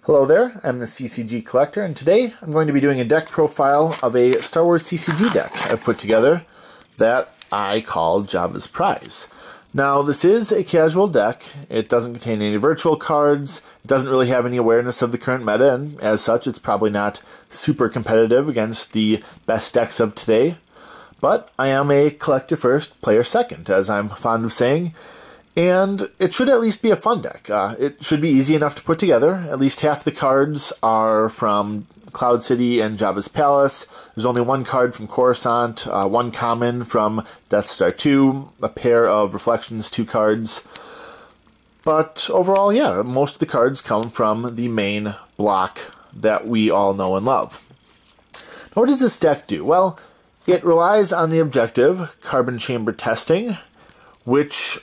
Hello there, I'm the CCG Collector, and today I'm going to be doing a deck profile of a Star Wars CCG deck I've put together that I call Jabba's Prize. Now, this is a casual deck. It doesn't contain any virtual cards, it doesn't really have any awareness of the current meta, and as such, it's probably not super competitive against the best decks of today. But I am a collector first, player second, as I'm fond of saying. And it should at least be a fun deck. It should be easy enough to put together. At least half the cards are from Cloud City and Jabba's Palace. There's only one card from Coruscant, one common from Death Star 2, a pair of Reflections 2 cards. But overall, yeah, most of the cards come from the main block that we all know and love. Now, what does this deck do? Well, it relies on the objective, Carbon Chamber Testing, which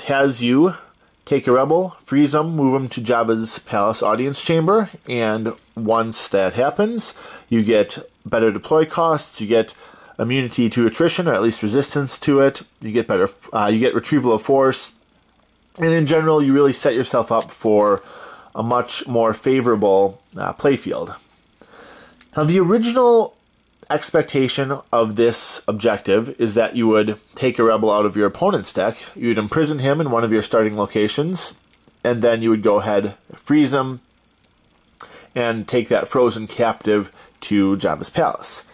has you take a rebel, freeze them, move them to Jabba's Palace Audience Chamber, and once that happens, you get better deploy costs, you get immunity to attrition, or at least resistance to it, you get better, you get retrieval of force, and in general, you really set yourself up for a much more favorable playfield. Now, the original expectation of this objective is that you would take a rebel out of your opponent's deck, you'd imprison him in one of your starting locations, and then you would go ahead, freeze him, and take that frozen captive to Jabba's Palace.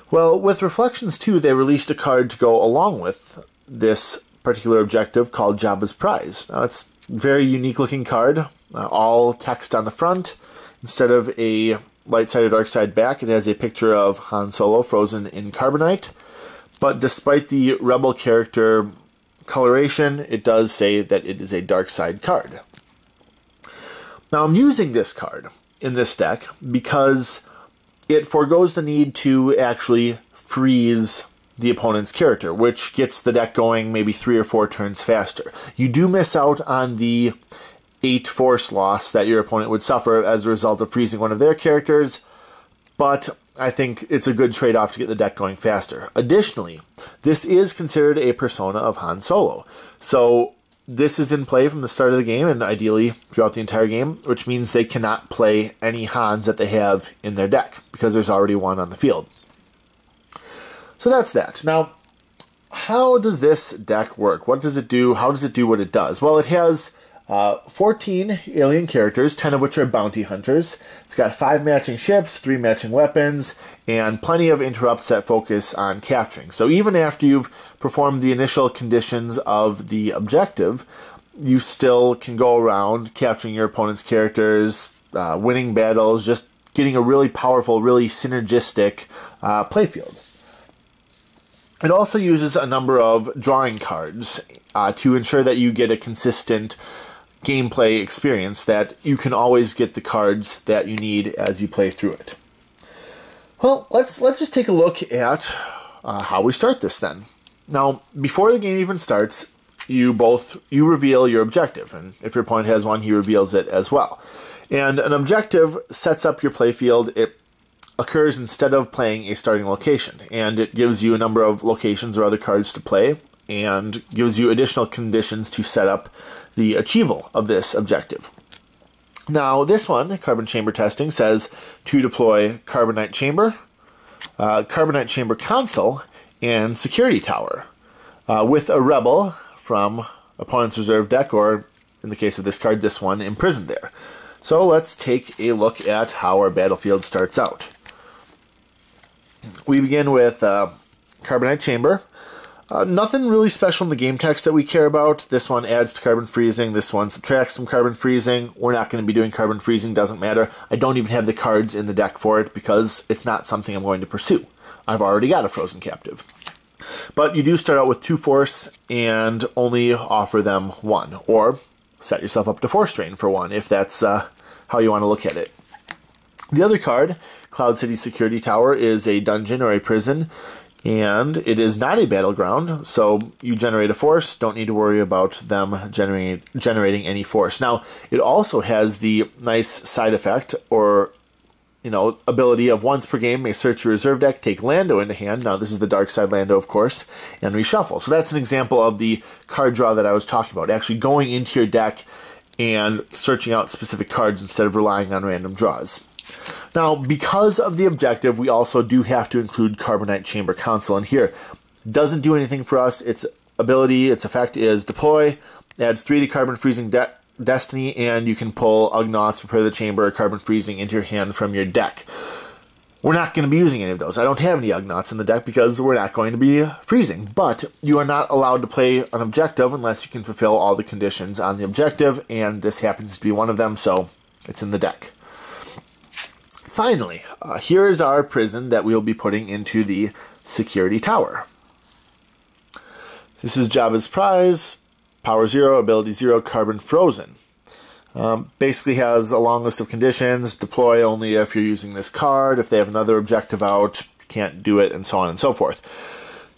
Well, with Reflections 2, they released a card to go along with this particular objective called Jabba's Prize. Now, it's a very unique looking card, all text on the front. Instead of a light side or dark side back, it has a picture of Han Solo frozen in carbonite. But despite the rebel character coloration, it does say that it is a dark side card. Now, I'm using this card in this deck because it forgoes the need to actually freeze the opponent's character, which gets the deck going maybe 3 or 4 turns faster. You do miss out on the 8 force loss that your opponent would suffer as a result of freezing one of their characters, but I think it's a good trade-off to get the deck going faster. Additionally, this is considered a persona of Han Solo, so this is in play from the start of the game and ideally throughout the entire game, which means they cannot play any Hans that they have in their deck because there's already one on the field. So that's that. Now, how does this deck work? What does it do? How does it do what it does? Well, it has 14 alien characters, 10 of which are bounty hunters. It's got 5 matching ships, 3 matching weapons, and plenty of interrupts that focus on capturing. So even after you've performed the initial conditions of the objective, you still can go around capturing your opponent's characters, winning battles, just getting a really powerful, really synergistic playfield. It also uses a number of drawing cards to ensure that you get a consistent gameplay experience, that you can always get the cards that you need as you play through it. Well, let's just take a look at how we start this then. Now, before the game even starts, you reveal your objective, and if your opponent has one, he reveals it as well. And an objective sets up your playfield. It occurs instead of playing a starting location, and it gives you a number of locations or other cards to play, and gives you additional conditions to set up the achievable of this objective. Now, this one, Carbon Chamber Testing, says to deploy Carbonite Chamber, Carbonite Chamber Console, and Security Tower, with a rebel from opponent's reserve deck, or in the case of this card, this one, imprisoned there. So let's take a look at how our battlefield starts out. We begin with Carbonite Chamber. Nothing really special in the game text that we care about. This one adds to carbon freezing. This one subtracts from carbon freezing. We're not going to be doing carbon freezing. Doesn't matter. I don't even have the cards in the deck for it because it's not something I'm going to pursue. I've already got a frozen captive. But you do start out with 2 force and only offer them 1. Or set yourself up to force drain for 1 if that's how you want to look at it. The other card, Cloud City Security Tower, is a dungeon or a prison, and it is not a battleground, so you generate a force, don't need to worry about them generating any force. Now, it also has the nice side effect, or ability of once per game, may search your reserve deck, take Lando into hand. Now, this is the dark side Lando, of course, and reshuffle. So that's an example of the card draw that I was talking about, actually going into your deck and searching out specific cards instead of relying on random draws. Now, because of the objective, we also do have to include Carbonite Chamber Council in here. Doesn't do anything for us. Its ability, its effect is deploy, adds 3 to Carbon Freezing Destiny, and you can pull Ugnaughts, Prepare the Chamber, or Carbon Freezing into your hand from your deck. We're not going to be using any of those. I don't have any Ugnaughts in the deck because we're not going to be freezing. But you are not allowed to play an objective unless you can fulfill all the conditions on the objective, and this happens to be one of them, so it's in the deck. Finally, here is our prison that we'll be putting into the security tower. This is Jabba's prize, power 0, ability 0, carbon frozen. Basically has a long list of conditions, deploy only if you're using this card, if they have another objective out, can't do it, and so on and so forth.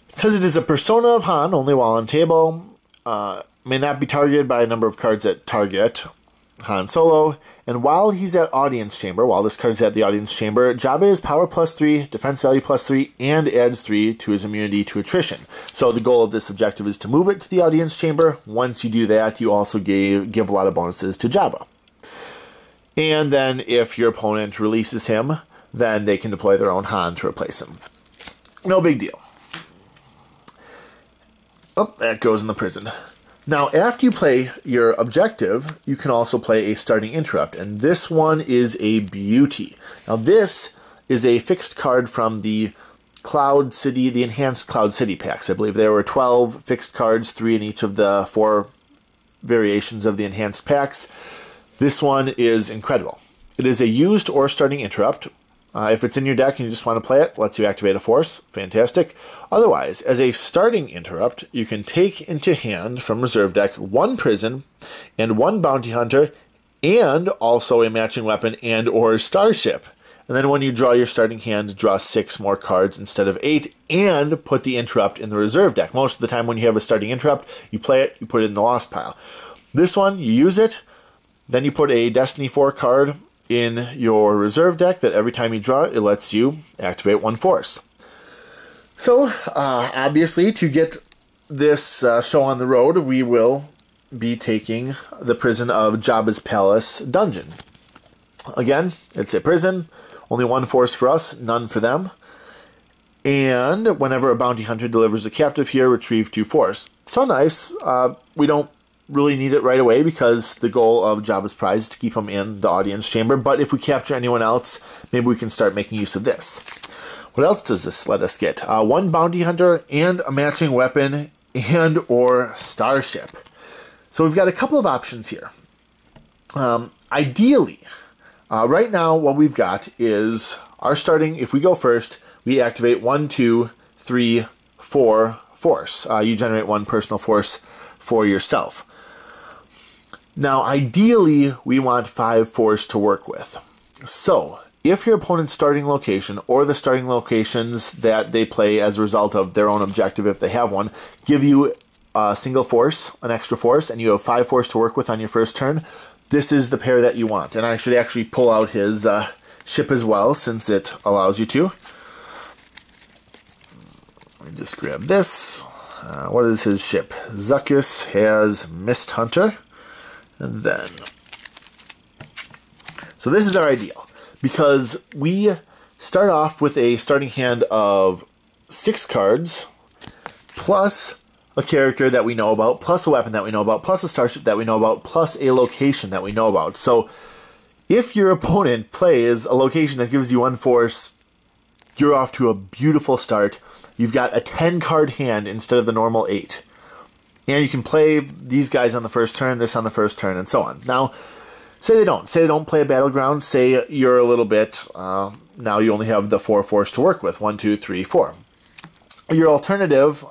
It says it is a persona of Han, only while on table, may not be targeted by a number of cards at target, Han Solo, and while he's at Audience Chamber, while this card's at the Audience Chamber, Jabba is power +3, defense value +3, and adds 3 to his immunity to attrition. So the goal of this objective is to move it to the Audience Chamber. Once you do that, you also give a lot of bonuses to Jabba. And then if your opponent releases him, then they can deploy their own Han to replace him. No big deal. Oh, that goes in the prison. Now, after you play your objective, you can also play a starting interrupt, and this one is a beauty. Now, this is a fixed card from the Cloud City, the Enhanced Cloud City packs. I believe there were 12 fixed cards, 3 in each of the 4 variations of the Enhanced packs. This one is incredible. It is a used or starting interrupt. If it's in your deck and you just want to play it, lets you activate a force. Fantastic. Otherwise, as a starting interrupt, you can take into hand from reserve deck 1 prison and 1 bounty hunter and also a matching weapon and or starship. And then when you draw your starting hand, draw 6 more cards instead of 8 and put the interrupt in the reserve deck. Most of the time when you have a starting interrupt, you play it, you put it in the lost pile. This one, you use it, then you put a Destiny 4 card in your reserve deck that every time you draw it, it lets you activate 1 force. So, obviously, to get this show on the road, we will be taking the prison of Jabba's Palace dungeon. Again, it's a prison, only 1 force for us, none for them. And whenever a bounty hunter delivers a captive here, retrieve 2 force. So nice. We don't really need it right away because the goal of Jabba's prize is to keep him in the Audience Chamber, but if we capture anyone else, maybe we can start making use of this. What else does this let us get? 1 bounty hunter and a matching weapon and or starship. So we've got a couple of options here. Ideally, right now what we've got is our starting, if we go first, we activate 1, 2, 3, 4 force. You generate 1 personal force for yourself. Now, ideally, we want 5 force to work with. So, if your opponent's starting location, or the starting locations that they play as a result of their own objective, if they have one, give you a single force, an extra force, and you have 5 force to work with on your first turn, this is the pair that you want. And I should actually pull out his ship as well, since it allows you to. Let me just grab this. What is his ship? Zuckuss has Mist Hunter. And then, so this is our ideal, because we start off with a starting hand of 6 cards, plus a character that we know about, plus a weapon that we know about, plus a starship that we know about, plus a location that we know about. So if your opponent plays a location that gives you 1 force, you're off to a beautiful start. You've got a 10-card hand instead of the normal 8. And you can play these guys on the first turn, this on the first turn, and so on. Now, say they don't play a battleground. Say you're a little bit, now you only have the 4 force to work with. 1, 2, 3, 4. Your alternative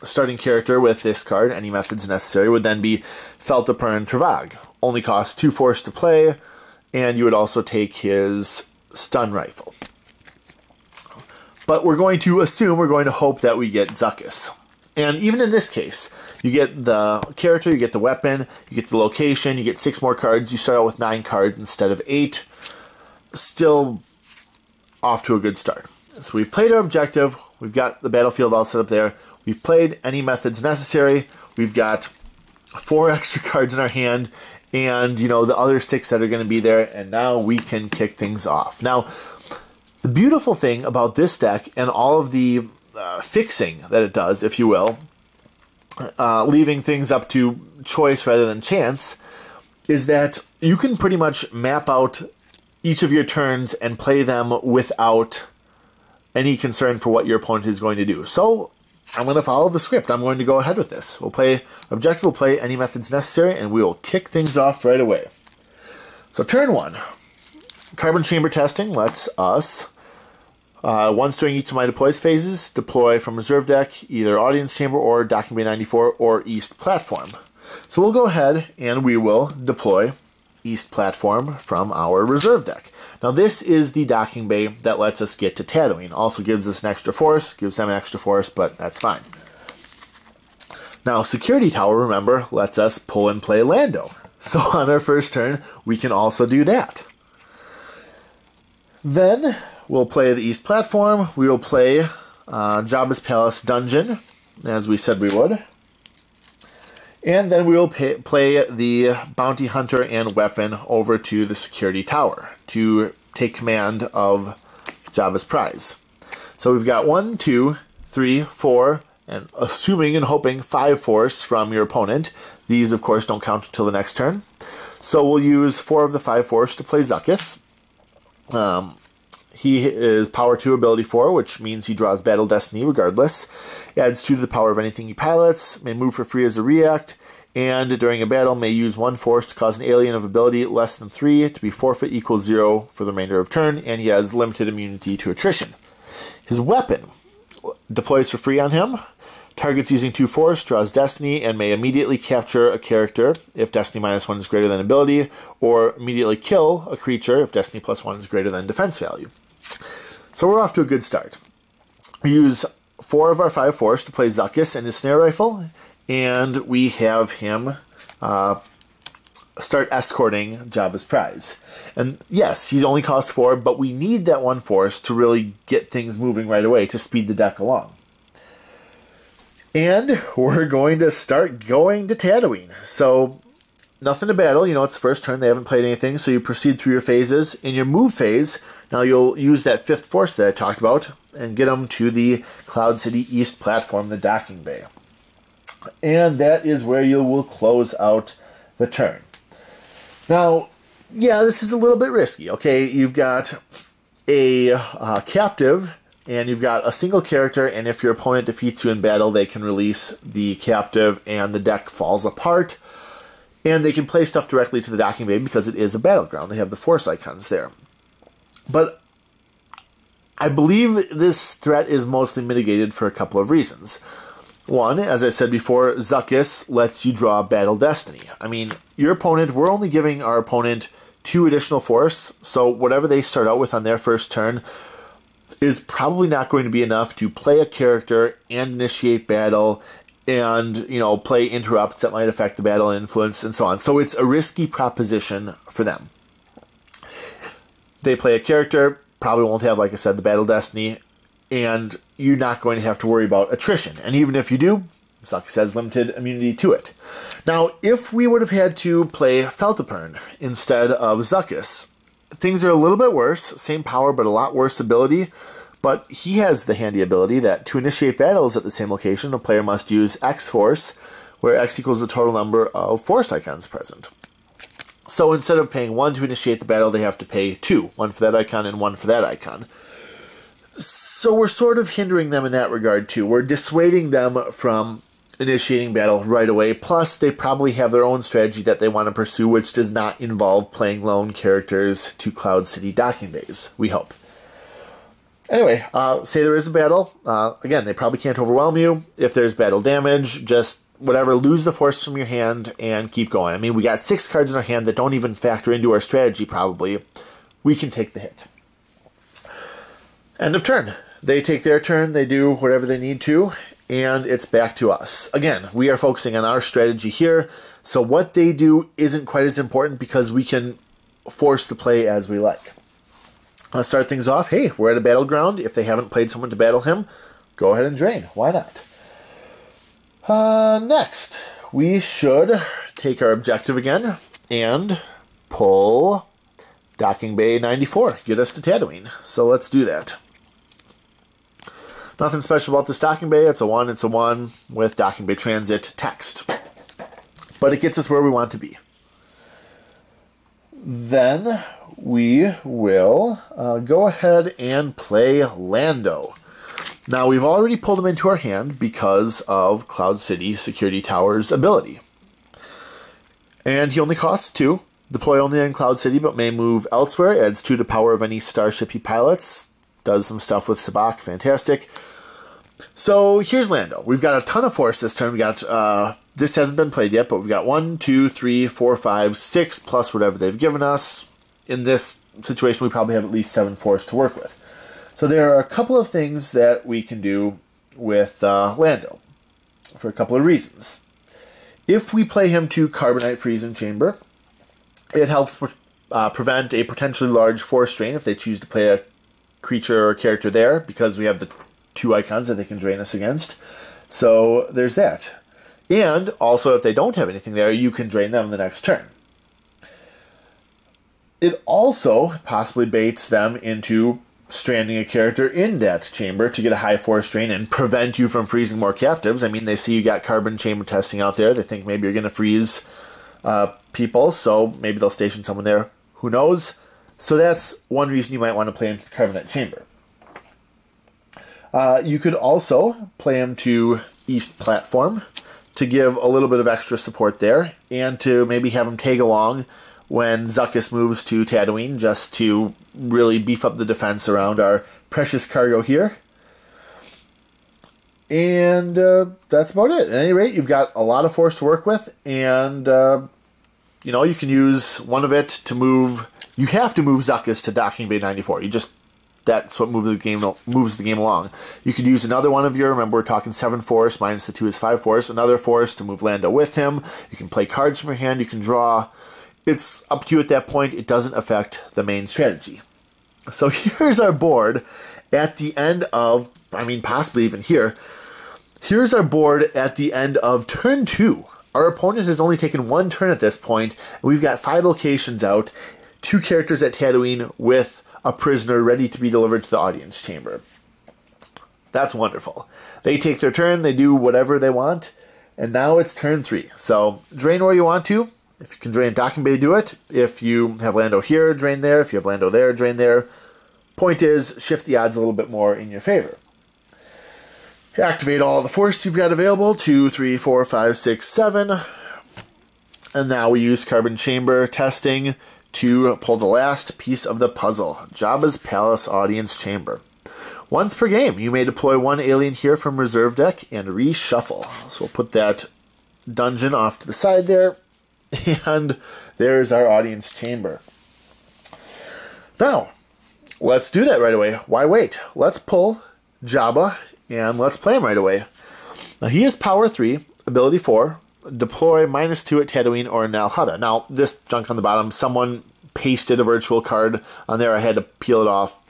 starting character with this card, any methods necessary, would then be Feltapern Travag. Only costs 2 force to play, and you would also take his stun rifle. But we're going to assume, we're going to hope that we get Zuckuss. And even in this case, you get the character, you get the weapon, you get the location, you get 6 more cards. You start out with 9 cards instead of 8. Still off to a good start. So we've played our objective. We've got the battlefield all set up there. We've played any methods necessary. We've got 4 extra cards in our hand. and, you know, the other 6 that are going to be there, and now we can kick things off. Now, the beautiful thing about this deck and all of the fixing that it does, if you will, leaving things up to choice rather than chance, is that you can pretty much map out each of your turns and play them without any concern for what your opponent is going to do. So I'm going to follow the script. I'm going to go ahead with this. Objective will play any methods necessary, and we will kick things off right away. So turn 1. Carbon chamber testing lets us, once during each of my deploys phases, deploy from reserve deck either audience chamber or docking bay 94 or east platform. So we'll go ahead and we will deploy east platform from our reserve deck. Now this is the docking bay that lets us get to Tatooine. Also gives us an extra force, gives them an extra force, but that's fine. Now security tower, remember, lets us pull and play Lando. So on our first turn, we can also do that. Then we'll play the east platform. We will play Jabba's Palace Dungeon, as we said we would. And then we will play the Bounty Hunter and Weapon over to the Security Tower to take command of Jabba's prize. So we've got 1, 2, 3, 4, and assuming and hoping 5 force from your opponent. These, of course, don't count until the next turn. So we'll use 4 of the 5 force to play Zuckuss. He is power 2 ability 4, which means he draws Battle Destiny regardless. Adds 2 to the power of anything he pilots, may move for free as a react, and during a battle may use 1 force to cause an alien of ability less than 3 to be forfeit equals 0 for the remainder of turn, and he has limited immunity to attrition. His weapon deploys for free on him. Targets using 2 force, draws Destiny, and may immediately capture a character if Destiny -1 is greater than ability, or immediately kill a creature if Destiny +1 is greater than defense value. So we're off to a good start. We use 4 of our 5 force to play Zuckuss and his snare rifle, and we have him start escorting Jabba's prize. And yes, he's only cost 4, but we need that 1 force to really get things moving right away to speed the deck along. And we're going to start going to Tatooine. So nothing to battle, you know, it's the first turn, they haven't played anything, so you proceed through your phases. In your move phase, now you'll use that 5th force that I talked about and get them to the Cloud City East platform, the docking bay. And that is where you will close out the turn. Now, yeah, this is a little bit risky, okay? You've got a captive, and you've got a single character, and if your opponent defeats you in battle, they can release the captive, and the deck falls apart. And they can play stuff directly to the docking bay because it is a battleground. They have the force icons there. But I believe this threat is mostly mitigated for a couple of reasons. One, as I said before, Zuckuss lets you draw Battle Destiny. I mean, your opponent, we're only giving our opponent 2 additional force, so whatever they start out with on their first turn is probably not going to be enough to play a character and initiate battle and, you know, play interrupts that might affect the battle influence and so on. So it's a risky proposition for them. They play a character, probably won't have, like I said, the Battle Destiny, and you're not going to have to worry about attrition. And even if you do, Zuckuss has limited immunity to it. Now, if we would have had to play Feltapern instead of Zuckuss, things are a little bit worse. Same power, but a lot worse ability. But he has the handy ability that to initiate battles at the same location, a player must use X force, where X equals the total number of force icons present. So instead of paying 1 to initiate the battle, they have to pay 2. 1 for that icon and 1 for that icon. So we're sort of hindering them in that regard too. We're dissuading them from initiating battle right away. Plus, they probably have their own strategy that they want to pursue, which does not involve playing lone characters to Cloud City docking bays, we hope. Anyway, say there is a battle. Again, they probably can't overwhelm you. If there's battle damage, just whatever, lose the force from your hand and keep going. I mean, we got 6 cards in our hand that don't even factor into our strategy, probably. We can take the hit. End of turn. They take their turn, they do whatever they need to, and it's back to us. Again, we are focusing on our strategy here, so what they do isn't quite as important because we can force the play as we like. Let's start things off. Hey, we're at a battleground. If they haven't played someone to battle him, go ahead and drain. Why not? Next, we should take our objective again and pull Docking Bay 94. Get us to Tatooine. So let's do that. Nothing special about this Docking Bay. It's a 1 with Docking Bay Transit text. But it gets us where we want to be. Then we will go ahead and play Lando. Now, we've already pulled him into our hand because of Cloud City Security Tower's ability. And he only costs 2. Deploy only in Cloud City, but may move elsewhere. Adds 2 to power of any starship he pilots. Does some stuff with Sabacc. Fantastic. So, here's Lando. We've got a ton of force this turn. We got, this hasn't been played yet, but we've got 1, 2, 3, 4, 5, 6, plus whatever they've given us. In this situation, we probably have at least 7 force to work with. So there are a couple of things that we can do with Lando, for a couple of reasons. If we play him to Carbonite Freezing Chamber, it helps prevent a potentially large force drain if they choose to play a creature or character there, because we have the 2 icons that they can drain us against. So there's that. And also, if they don't have anything there, you can drain them the next turn. It also possibly baits them into stranding a character in that chamber to get a high force drain and prevent you from freezing more captives. I mean, they see you got carbon chamber testing out there. They think maybe you're going to freeze people, so maybe they'll station someone there. Who knows? So that's one reason you might want to play him to Carbonite Chamber. You could also play him to East Platform to give a little bit of extra support there, and to maybe have him tag along when Zuckuss moves to Tatooine, just to really beef up the defense around our precious cargo here. And that's about it. At any rate, you've got a lot of force to work with, and you know, you can use one of it to move. You have to move Zuckuss to Docking Bay 94. That's what moves the game along. You could use another one of your, remember we're talking 7 force, minus the 2 is 5 force, another force to move Lando with him. You can play cards from your hand, you can draw. It's up to you at that point. It doesn't affect the main strategy. So here's our board at the end of, I mean, possibly even here. Here's our board at the end of turn 2. Our opponent has only taken 1 turn at this point, and we've got 5 locations out, 2 characters at Tatooine with a prisoner ready to be delivered to the audience chamber. That's wonderful. They take their turn, they do whatever they want, and now it's turn 3. So drain where you want to. If you can drain Docking Bay, do it. If you have Lando here, drain there. If you have Lando there, drain there. Point is, shift the odds a little bit more in your favor. Activate all the force you've got available. 2, 3, 4, 5, 6, 7. And now we use Carbon Chamber testing to pull the last piece of the puzzle. Jabba's Palace Audience Chamber. Once per game, you may deploy 1 alien here from reserve deck and reshuffle. So we'll put that dungeon off to the side there. And there's our audience chamber. Now, let's do that right away. Why wait? Let's pull Jabba and let's play him right away. Now, he is power 3, ability 4, deploy -2 at Tatooine or Nal Hutta. Now, this junk on the bottom, someone pasted a virtual card on there. I had to peel it off.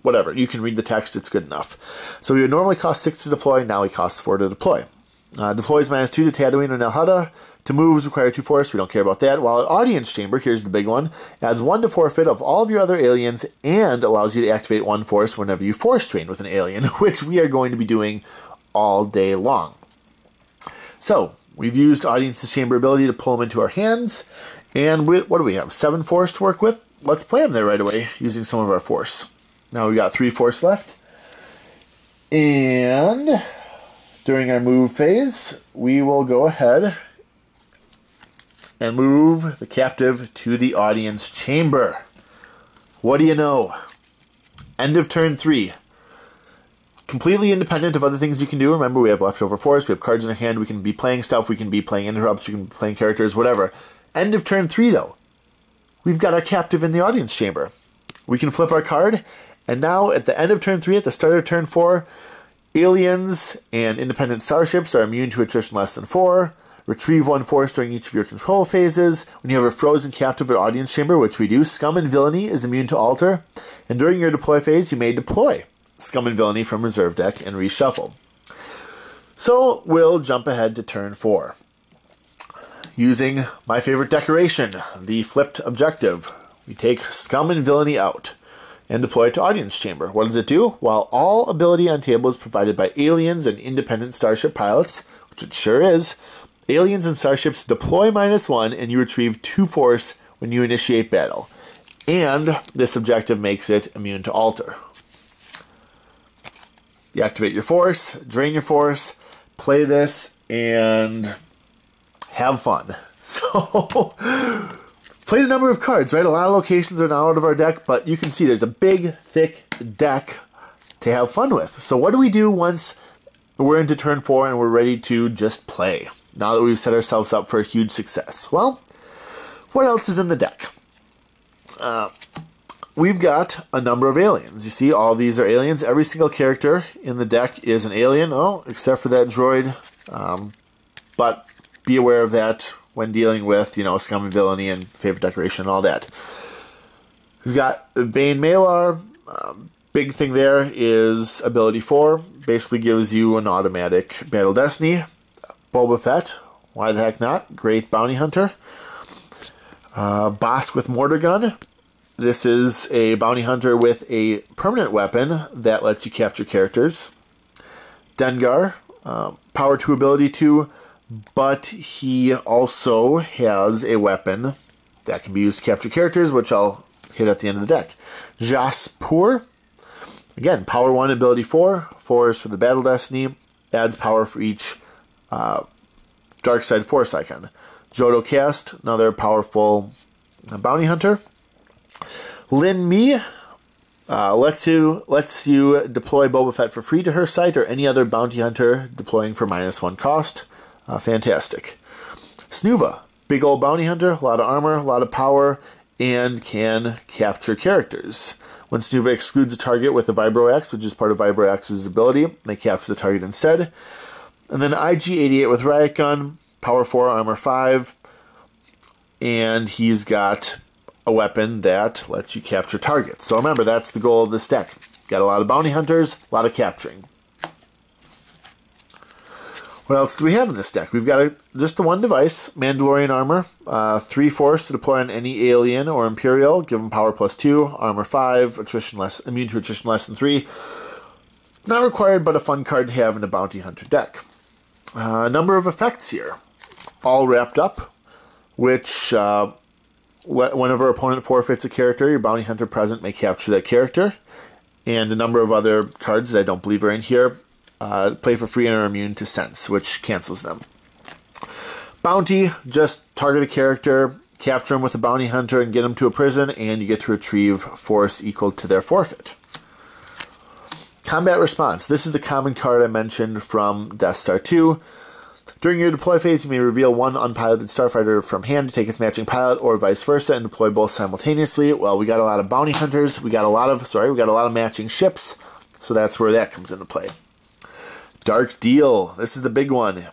Whatever. You can read the text. It's good enough. So he would normally cost 6 to deploy. Now he costs 4 to deploy. Deploys -2 to Tatooine or Nal Hutta. To moves require 2 force. We don't care about that. While at Audience Chamber, here's the big one, adds 1 to forfeit of all of your other aliens and allows you to activate 1 force whenever you force train with an alien, which we are going to be doing all day long. So, we've used Audience's Chamber ability to pull him into our hands. And what do we have? 7 force to work with? Let's play him there right away using some of our force. Now we've got 3 force left. And during our move phase, we will go ahead and move the captive to the audience chamber. What do you know? End of turn 3. Completely independent of other things you can do. Remember, we have leftover force, we have cards in our hand, we can be playing stuff, we can be playing interrupts, we can be playing characters, whatever. End of turn 3, though. We've got our captive in the audience chamber. We can flip our card, and now at the end of turn 3, at the start of turn 4, aliens and independent starships are immune to attrition less than 4. Retrieve 1 force during each of your control phases. When you have a frozen captive at audience chamber, which we do, Scum and Villainy is immune to alter. And during your deploy phase, you may deploy Scum and Villainy from reserve deck and reshuffle. So we'll jump ahead to turn 4. using my favorite decoration, the flipped objective. We take Scum and Villainy out and deploy it to Audience Chamber. What does it do? While all ability on table is provided by aliens and independent starship pilots, which it sure is, aliens and starships deploy -1 and you retrieve 2 force when you initiate battle. And this objective makes it immune to alter. You activate your force, drain your force, play this, and have fun. So, played a number of cards, right? A lot of locations are now out of our deck, but you can see there's a big, thick deck to have fun with. So what do we do once we're into turn 4 and we're ready to just play? Now that we've set ourselves up for a huge success. Well, what else is in the deck? We've got a number of aliens. You see, all of these are aliens. Every single character in the deck is an alien. Oh, except for that droid. But be aware of that when dealing with, Scum and Villainy and favorite decoration and all that. We've got Bane Malar. Big thing there is ability 4. Basically gives you an automatic Battle Destiny. Boba Fett. Why the heck not? Great bounty hunter. Bosk with Mortar Gun. This is a bounty hunter with a permanent weapon that lets you capture characters. Dengar, power 2, ability 2, but he also has a weapon that can be used to capture characters, which I'll hit at the end of the deck. Jaspur, again, power 1, ability 4, 4 is for the Battle Destiny, adds power for each Dark Side Force icon. Jodo Cast, another powerful bounty hunter. Lin Mi lets you deploy Boba Fett for free to her site or any other bounty hunter deploying for -1 cost. Fantastic. Snuva, big old bounty hunter, a lot of armor, a lot of power, and can capture characters. When Snuva excludes a target with a Vibro X, which is part of Vibro X's ability, they capture the target instead. And then IG-88 with Riot Gun, power 4, armor 5, and he's got a weapon that lets you capture targets. So remember, that's the goal of this deck. Got a lot of bounty hunters, a lot of capturing. What else do we have in this deck? We've got just the one device, Mandalorian armor, 3 force to deploy on any alien or Imperial, give them power +2, armor 5, immune to attrition less than 3. Not required, but a fun card to have in a bounty hunter deck. A number of effects here, all wrapped up, which whenever opponent forfeits a character, your bounty hunter present may capture that character. And a number of other cards that I don't believe are in here. Play for free and are immune to sense, which cancels them. Bounty, just target a character, capture them with a bounty hunter, and get them to a prison, and you get to retrieve force equal to their forfeit. Combat Response. This is the common card I mentioned from Death Star 2. During your deploy phase, you may reveal one unpiloted starfighter from hand to take its matching pilot, or vice versa, and deploy both simultaneously. Well, we got a lot of bounty hunters. We got a lot of matching ships, so that's where that comes into play. Dark Deal. This is the big one.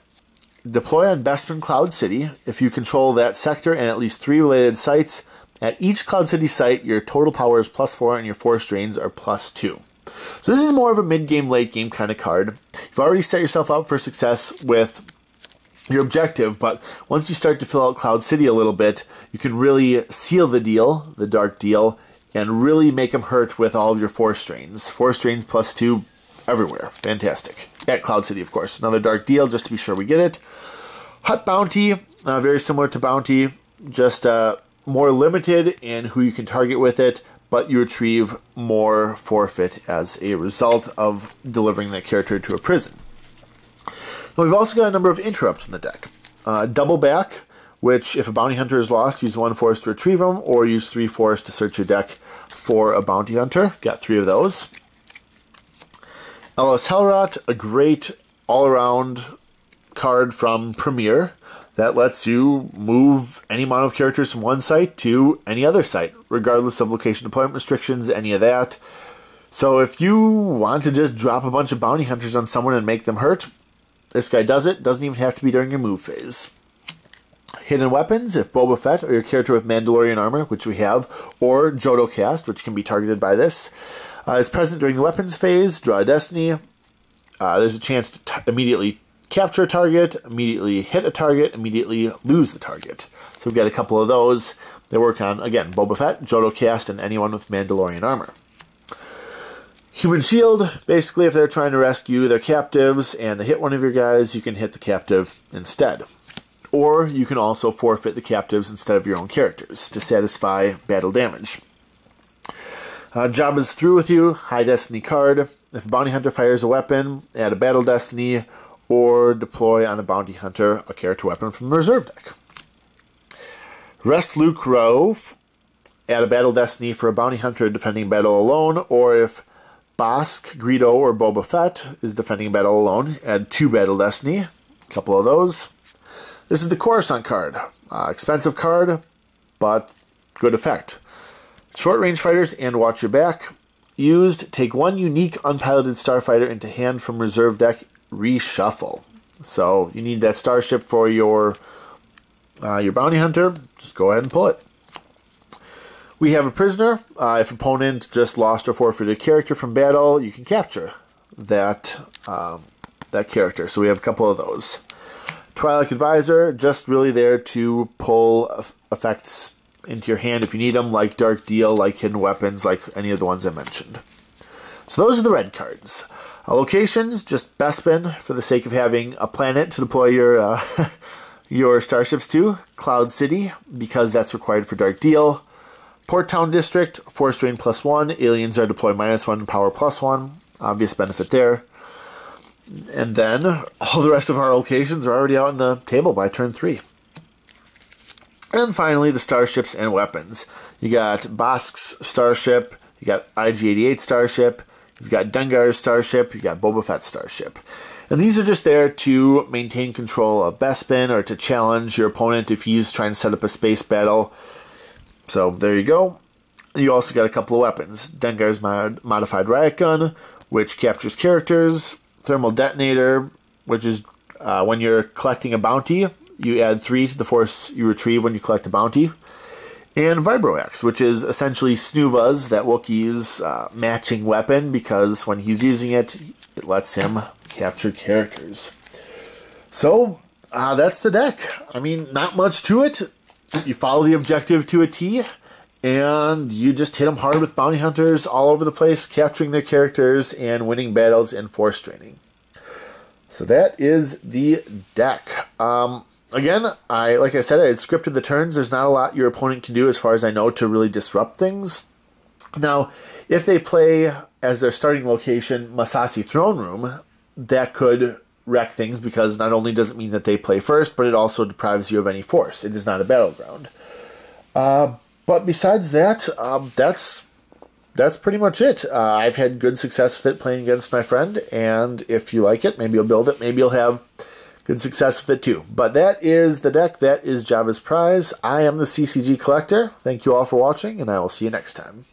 Deploy on Bespin Cloud City. If you control that sector and at least 3 related sites, at each Cloud City site, your total power is +4 and your force drains are +2. So this is more of a mid-game, late-game kind of card. You've already set yourself up for success with your objective, but once you start to fill out Cloud City a little bit, you can really seal the deal, the Dark Deal, and really make them hurt with all of your force drains. Force drains +2 everywhere. Fantastic. At Cloud City, of course. Another Dark Deal, just to be sure we get it. Hut Bounty, very similar to Bounty, just more limited in who you can target with it, but you retrieve more forfeit as a result of delivering that character to a prison. Now, we've also got a number of interrupts in the deck. Double Back, which if a bounty hunter is lost, use 1 force to retrieve them, or use 3 force to search your deck for a bounty hunter. Got 3 of those. LS Hellrot, a great all-around card from Premier that lets you move any amount of characters from one site to any other site, regardless of location deployment restrictions, any of that. So if you want to just drop a bunch of bounty hunters on someone and make them hurt, this guy does it. Doesn't even have to be during your move phase. Hidden Weapons, if Boba Fett or your character with Mandalorian armor, which we have, or Jodo Cast, which can be targeted by this, is present during the weapons phase, draw a Destiny. There's a chance to immediately capture a target, immediately hit a target, immediately lose the target. So we've got a couple of those that work on, again, Boba Fett, Jodocast, and anyone with Mandalorian armor. Human Shield, basically if they're trying to rescue their captives and they hit one of your guys, you can hit the captive instead. Or you can also forfeit the captives instead of your own characters to satisfy battle damage. Jabba's through with you, High Destiny card. If a bounty hunter fires a weapon, add a Battle Destiny, or deploy on a bounty hunter a character weapon from the reserve deck. Resolute Grove, add a Battle Destiny for a bounty hunter defending battle alone, or if Bosk, Greedo, or Boba Fett is defending battle alone, add 2 Battle Destiny, a couple of those. This is the Coruscant card. Expensive card, but good effect. Short range fighters and watch your back. Used, take 1 unique unpiloted starfighter into hand from reserve deck, reshuffle. So you need that starship for your bounty hunter, just go ahead and pull it. We have a prisoner. If opponent just lost or forfeited a character from battle, you can capture that character. So we have a couple of those. Twilight Advisor, just really there to pull effects into your hand if you need them, like Dark Deal, like Hidden Weapons, like any of the ones I mentioned. So those are the red cards. Locations, just Bespin for the sake of having a planet to deploy your your starships to. Cloud City, because that's required for Dark Deal. Port Town District, Force Drain +1, aliens are deploy -1, power +1, obvious benefit there. And then all the rest of our locations are already out on the table by turn 3. And finally, the starships and weapons. You got Bosk's starship, you got IG-88 starship, you've got Dengar's starship, you got Boba Fett's starship. And these are just there to maintain control of Bespin or to challenge your opponent if he's trying to set up a space battle. So there you go. You also got a couple of weapons. Dengar's modified riot gun, which captures characters. Thermal detonator, which is when you're collecting a bounty, you add 3 to the force you retrieve when you collect a bounty. And Vibroaxe, which is essentially Snuva's, that Wookiee's matching weapon, because when he's using it, it lets him capture characters. So, that's the deck. I mean, not much to it. You follow the objective to a T, and you just hit them hard with bounty hunters all over the place, capturing their characters and winning battles and force draining. So that is the deck. Again, like I said, I had scripted the turns. There's not a lot your opponent can do, as far as I know, to really disrupt things. Now, if they play as their starting location Masasi Throne Room, that could wreck things, because not only does it mean that they play first, but it also deprives you of any force. It is not a battleground. But besides that, that's pretty much it. I've had good success with it playing against my friend, and if you like it, maybe you'll build it. Maybe you'll have good success with it too. But that is the deck. That is Jabba's Prize. I am the CCG Collector. Thank you all for watching, and I will see you next time.